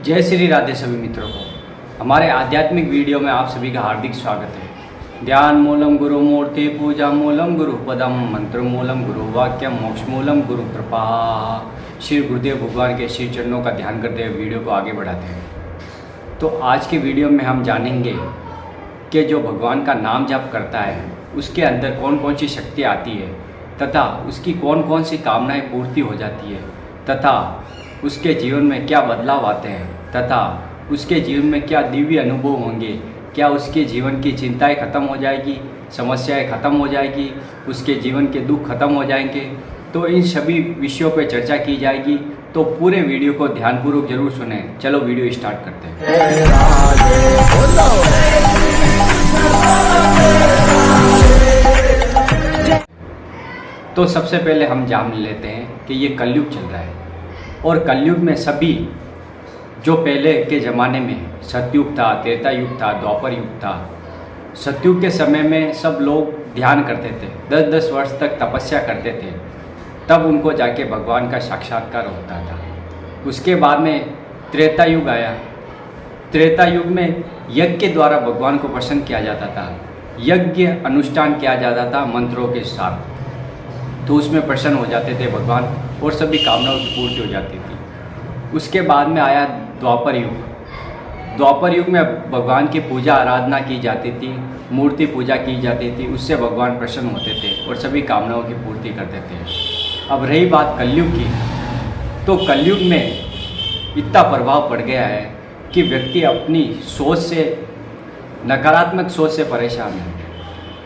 जय श्री राधे सभी मित्रों को हमारे आध्यात्मिक वीडियो में आप सभी का हार्दिक स्वागत है। ध्यान मूलम गुरु मूर्ति पूजा मूलम गुरु पदम मंत्र मूलम गुरु वाक्यम मोक्ष मूलम गुरु कृपा। श्री गुरुदेव भगवान के श्री चरणों का ध्यान करते हुए वीडियो को आगे बढ़ाते हैं। तो आज के वीडियो में हम जानेंगे कि जो भगवान का नाम जप करता है उसके अंदर कौन कौन सी शक्ति आती है तथा उसकी कौन कौन सी कामनाएं पूर्ति हो जाती है तथा उसके जीवन में क्या बदलाव आते हैं तथा उसके जीवन में क्या दिव्य अनुभव होंगे। क्या उसके जीवन की चिंताएं खत्म हो जाएगी, समस्याएं खत्म हो जाएगी, उसके जीवन के दुख खत्म हो जाएंगे। तो इन सभी विषयों पर चर्चा की जाएगी। तो पूरे वीडियो को ध्यानपूर्वक जरूर सुने। चलो वीडियो स्टार्ट करते हैं। तो सबसे पहले हम जान लेते हैं कि ये कलयुग चल रहा है और कलयुग में सभी जो पहले के ज़माने में सतयुग था, त्रेता युग था, द्वापर युग था। सतयुग के समय में सब लोग ध्यान करते थे, 10-10 वर्ष तक तपस्या करते थे, तब उनको जाके भगवान का साक्षात्कार होता था। उसके बाद में त्रेता युग आया। त्रेता युग में यज्ञ के द्वारा भगवान को प्रसन्न किया जाता था, यज्ञ अनुष्ठान किया जाता था मंत्रों के साथ, तो उसमें प्रसन्न हो जाते थे भगवान और सभी कामनाओं की पूर्ति हो जाती थी। उसके बाद में आया द्वापर युग। द्वापर युग में भगवान की पूजा आराधना की जाती थी, मूर्ति पूजा की जाती थी, उससे भगवान प्रसन्न होते थे और सभी कामनाओं की पूर्ति करते थे। अब रही बात कलयुग की, तो कलयुग में इतना प्रभाव पड़ गया है कि व्यक्ति अपनी सोच से, नकारात्मक सोच से परेशान है।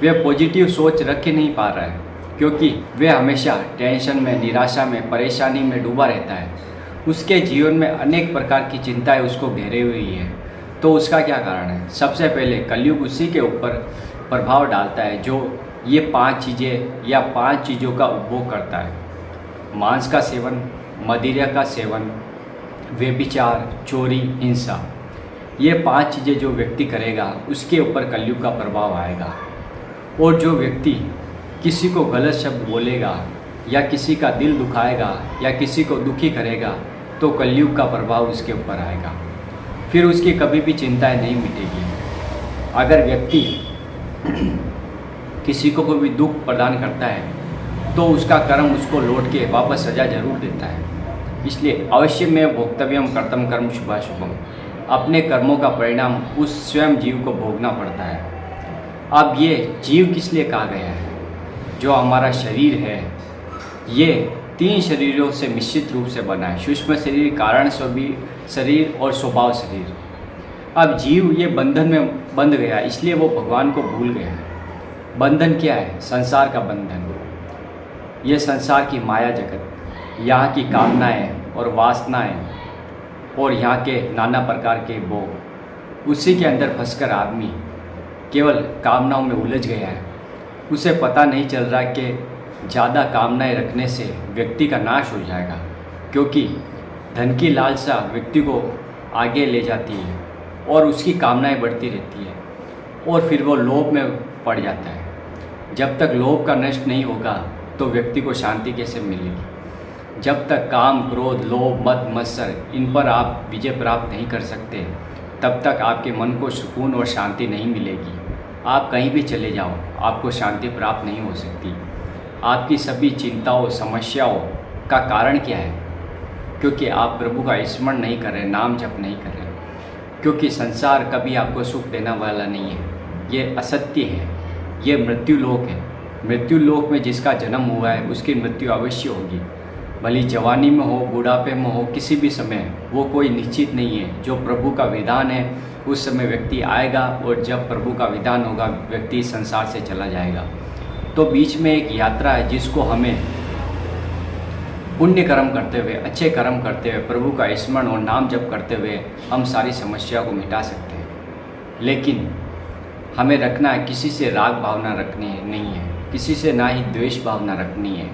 वह पॉजिटिव सोच रख ही नहीं पा रहा है क्योंकि वह हमेशा टेंशन में, निराशा में, परेशानी में डूबा रहता है। उसके जीवन में अनेक प्रकार की चिंताएं उसको घेरे हुई है। तो उसका क्या कारण है? सबसे पहले कलयुग उसी के ऊपर प्रभाव डालता है जो ये 5 चीज़ें या 5 चीज़ों का उपभोग करता है। मांस का सेवन, मदिरा का सेवन, व्यभिचार, चोरी, हिंसा। ये 5 चीज़ें जो व्यक्ति करेगा उसके ऊपर कलयुग का प्रभाव आएगा। और जो व्यक्ति किसी को गलत शब्द बोलेगा या किसी का दिल दुखाएगा या किसी को दुखी करेगा तो कलयुग का प्रभाव उसके ऊपर आएगा। फिर उसकी कभी भी चिंताएं नहीं मिटेगी। अगर व्यक्ति किसी को कोई भी दुख प्रदान करता है तो उसका कर्म उसको लौट के वापस सजा जरूर देता है। इसलिए अवश्य में भोक्तव्यम कर्तव्यम कर्म शुभाशुभम, अपने कर्मों का परिणाम उस स्वयं जीव को भोगना पड़ता है। अब ये जीव किस लिए कहा गया है? जो हमारा शरीर है ये 3 शरीरों से मिश्रित रूप से बना है, सूक्ष्म शरीर, कारण शरीर और स्वभाव शरीर। अब जीव ये बंधन में बंध गया, इसलिए वो भगवान को भूल गया है। बंधन क्या है? संसार का बंधन। ये संसार की माया जगत, यहाँ की कामनाएं और वासनाएं और यहाँ के नाना प्रकार के भोग, उसी के अंदर फंसकर आदमी केवल कामनाओं में उलझ गया है। उसे पता नहीं चल रहा कि ज़्यादा कामनाएं रखने से व्यक्ति का नाश हो जाएगा, क्योंकि धन की लालसा व्यक्ति को आगे ले जाती है और उसकी कामनाएं बढ़ती रहती है और फिर वो लोभ में पड़ जाता है। जब तक लोभ का नष्ट नहीं होगा तो व्यक्ति को शांति कैसे मिलेगी? जब तक काम, क्रोध, लोभ, मद, मत्सर इन पर आप विजय प्राप्त नहीं कर सकते तब तक आपके मन को सुकून और शांति नहीं मिलेगी। आप कहीं भी चले जाओ, आपको शांति प्राप्त नहीं हो सकती। आपकी सभी चिंताओं, समस्याओं का कारण क्या है? क्योंकि आप प्रभु का स्मरण नहीं कर रहे, नाम जप नहीं कर रहे। क्योंकि संसार कभी आपको सुख देने वाला नहीं है, ये असत्य है, ये मृत्यु लोक है। मृत्यु लोक में जिसका जन्म हुआ है उसकी मृत्यु अवश्य होगी, भली जवानी में हो, बुढ़ापे में हो, किसी भी समय, वो कोई निश्चित नहीं है। जो प्रभु का विधान है उस समय व्यक्ति आएगा और जब प्रभु का विधान होगा व्यक्ति संसार से चला जाएगा। तो बीच में एक यात्रा है जिसको हमें पुण्य कर्म करते हुए, अच्छे कर्म करते हुए, प्रभु का स्मरण और नाम जप करते हुए हम सारी समस्याओं को मिटा सकते हैं। लेकिन हमें रखना है, किसी से राग भावना रखनी है नहीं है, किसी से ना ही द्वेष भावना रखनी है,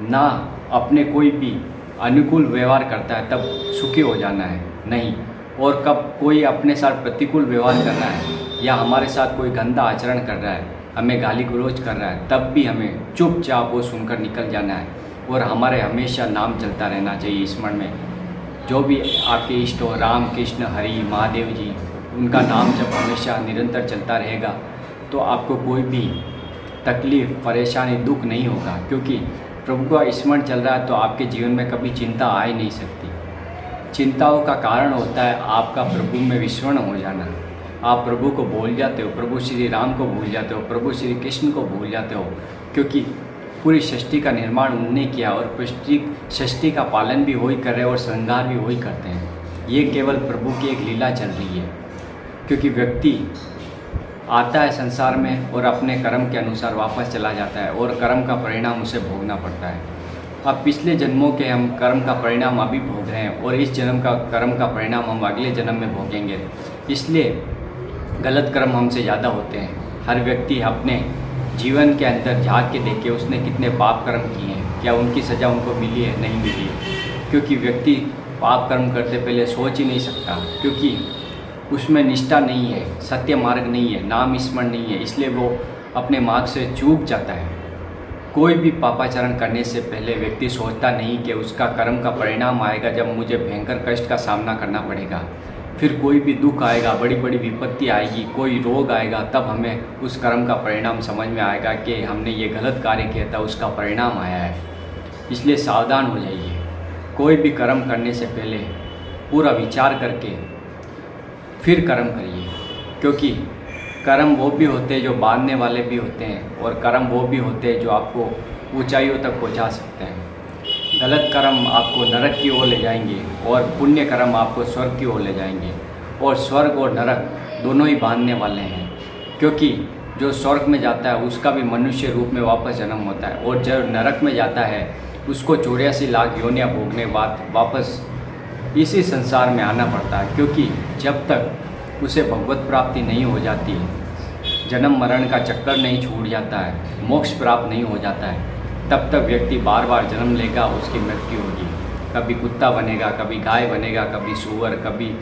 ना अपने कोई भी अनुकूल व्यवहार करता है तब सुखी हो जाना है नहीं, और कब कोई अपने साथ प्रतिकूल व्यवहार कर रहा है या हमारे साथ कोई गंदा आचरण कर रहा है, हमें गाली गलौज कर रहा है, तब भी हमें चुपचाप वो सुनकर निकल जाना है और हमारे हमेशा नाम चलता रहना चाहिए स्मरण में। जो भी आपके इष्ट हो, राम कृष्ण हरि महादेव जी, उनका नाम जब हमेशा निरंतर चलता रहेगा तो आपको कोई भी तकलीफ़, परेशानी, दुख नहीं होगा, क्योंकि प्रभु का स्मरण चल रहा है तो आपके जीवन में कभी चिंता आ ही नहीं सकती। चिंताओं का कारण होता है आपका प्रभु में विस्मरण हो जाना। आप प्रभु को भूल जाते हो, प्रभु श्री राम को भूल जाते हो, प्रभु श्री कृष्ण को भूल जाते हो, क्योंकि पूरी सृष्टि का निर्माण उन्होंने किया और सृष्टि का पालन भी वही कर रहे हैं और श्रृंगार भी वही करते हैं। ये केवल प्रभु की एक लीला चल रही है, क्योंकि व्यक्ति आता है संसार में और अपने कर्म के अनुसार वापस चला जाता है और कर्म का परिणाम उसे भोगना पड़ता है। अब पिछले जन्मों के हम कर्म का परिणाम अभी भोग रहे हैं और इस जन्म का कर्म का परिणाम हम अगले जन्म में भोगेंगे। इसलिए गलत कर्म हमसे ज़्यादा होते हैं। हर व्यक्ति अपने जीवन के अंदर झांक के देखे उसने कितने पाप कर्म किए हैं, क्या उनकी सज़ा उनको मिली है, नहीं मिली है। क्योंकि व्यक्ति पाप कर्म करते पहले सोच ही नहीं सकता, क्योंकि उसमें निष्ठा नहीं है, सत्य मार्ग नहीं है, नाम स्मरण नहीं है, इसलिए वो अपने मार्ग से चूक जाता है। कोई भी पापाचरण करने से पहले व्यक्ति सोचता नहीं कि उसका कर्म का परिणाम आएगा जब मुझे भयंकर कष्ट का सामना करना पड़ेगा, फिर कोई भी दुख आएगा, बड़ी बड़ी विपत्ति आएगी, कोई रोग आएगा, तब हमें उस कर्म का परिणाम समझ में आएगा कि हमने ये गलत कार्य किया था, उसका परिणाम आया है। इसलिए सावधान हो जाइए। कोई भी कर्म करने से पहले पूरा विचार करके फिर कर्म करिए, क्योंकि कर्म वो भी होते हैं जो बांधने वाले भी होते हैं और कर्म वो भी होते हैं जो आपको ऊंचाइयों तक पहुंचा सकते हैं। गलत कर्म आपको नरक की ओर ले जाएंगे और पुण्य कर्म आपको स्वर्ग की ओर ले जाएंगे, और स्वर्ग और नरक दोनों ही बांधने वाले हैं, क्योंकि जो स्वर्ग में जाता है उसका भी मनुष्य रूप में वापस जन्म होता है, और जो नरक में जाता है उसको 84 लाख योनियाँ भोगने बाद वापस इसी संसार में आना पड़ता है। क्योंकि जब तक उसे भगवत प्राप्ति नहीं हो जाती, जन्म मरण का चक्कर नहीं छूट जाता है, मोक्ष प्राप्त नहीं हो जाता है, तब तक व्यक्ति बार बार जन्म लेगा, उसकी मृत्यु होगी। कभी कुत्ता बनेगा, कभी गाय बनेगा, कभी सूअर, कभी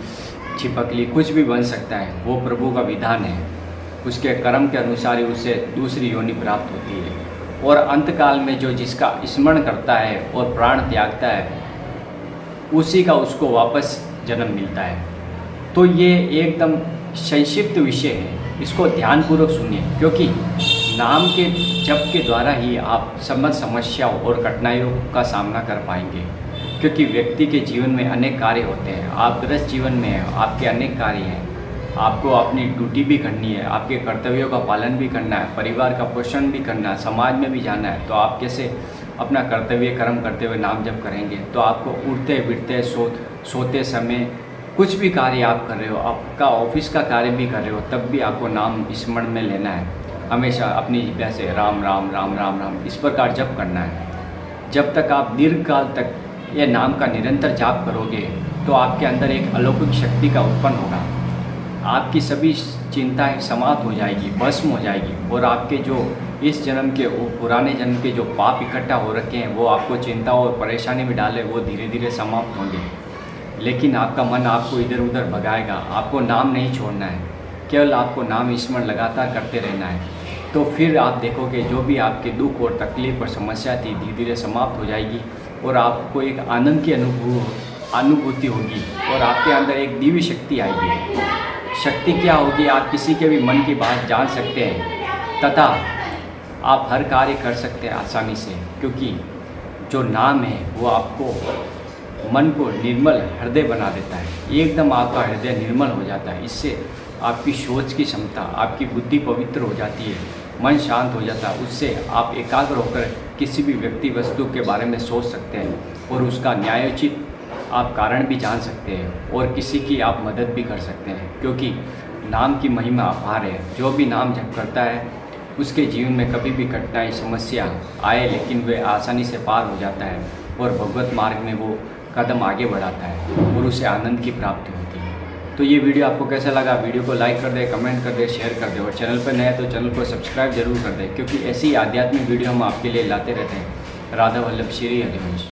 छिपकली, कुछ भी बन सकता है। वो प्रभु का विधान है, उसके कर्म के अनुसार ही उसे दूसरी योनि प्राप्त होती है। और अंतकाल में जो जिसका स्मरण करता है और प्राण त्यागता है, उसी का उसको वापस जन्म मिलता है। तो ये एकदम संक्षिप्त विषय है, इसको ध्यानपूर्वक सुनिए, क्योंकि नाम के जप के द्वारा ही आप समस्याओं और कठिनाइयों का सामना कर पाएंगे। क्योंकि व्यक्ति के जीवन में अनेक कार्य होते हैं, आप गृहस्थ जीवन में हैं, आपके अनेक कार्य हैं, आपको अपनी ड्यूटी भी करनी है, आपके कर्तव्यों का पालन भी करना है, परिवार का पोषण भी करना है, समाज में भी जाना है। तो आप कैसे अपना कर्तव्य कर्म करते हुए नाम जप करेंगे? तो आपको उठते बैठते सोते समय कुछ भी कार्य आप कर रहे हो, आपका ऑफिस का कार्य भी कर रहे हो, तब भी आपको नाम स्मरण में लेना है। हमेशा अपनी जिह्वा से राम राम राम राम राम इस प्रकार जप करना है। जब तक आप दीर्घ काल तक यह नाम का निरंतर जाप करोगे तो आपके अंदर एक अलौकिक शक्ति का उत्पन्न होगा। आपकी सभी चिंताएं समाप्त हो जाएगी, भस्म हो जाएगी, और आपके जो इस जन्म के पुराने जन्म के जो पाप इकट्ठा हो रखे हैं वो आपको चिंता और परेशानी में डाले, वो धीरे धीरे समाप्त होंगे। लेकिन आपका मन आपको इधर उधर भगाएगा। आपको नाम नहीं छोड़ना है, केवल आपको नाम स्मरण लगातार करते रहना है। तो फिर आप देखोगे जो भी आपके दुख और तकलीफ और समस्या थी धीरे धीरे समाप्त हो जाएगी, और आपको एक आनंद की अनुभूति होगी, और आपके अंदर एक दिव्य शक्ति आएगी। शक्ति क्या होगी? आप किसी के भी मन की बात जान सकते हैं तथा आप हर कार्य कर सकते हैं आसानी से, क्योंकि जो नाम है वो आपको मन को निर्मल हृदय बना देता है। एकदम आपका हृदय निर्मल हो जाता है। इससे आपकी सोच की क्षमता, आपकी बुद्धि पवित्र हो जाती है, मन शांत हो जाता है। उससे आप एकाग्र होकर किसी भी व्यक्ति वस्तु के बारे में सोच सकते हैं और उसका न्यायोचित आप कारण भी जान सकते हैं, और किसी की आप मदद भी कर सकते हैं, क्योंकि नाम की महिमा अपार है। जो भी नाम जप करता है उसके जीवन में कभी भी कठिनाई समस्या आए लेकिन वह आसानी से पार हो जाता है और भगवत मार्ग में वो कदम आगे बढ़ाता है और उसे आनंद की प्राप्ति होती है। तो ये वीडियो आपको कैसा लगा? वीडियो को लाइक कर दे, कमेंट कर दे, शेयर कर दे, और चैनल पर नए तो चैनल को सब्सक्राइब जरूर कर दे, क्योंकि ऐसी आध्यात्मिक वीडियो हम आपके लिए लाते रहते हैं। राधा वल्लभ श्री हरिवंश।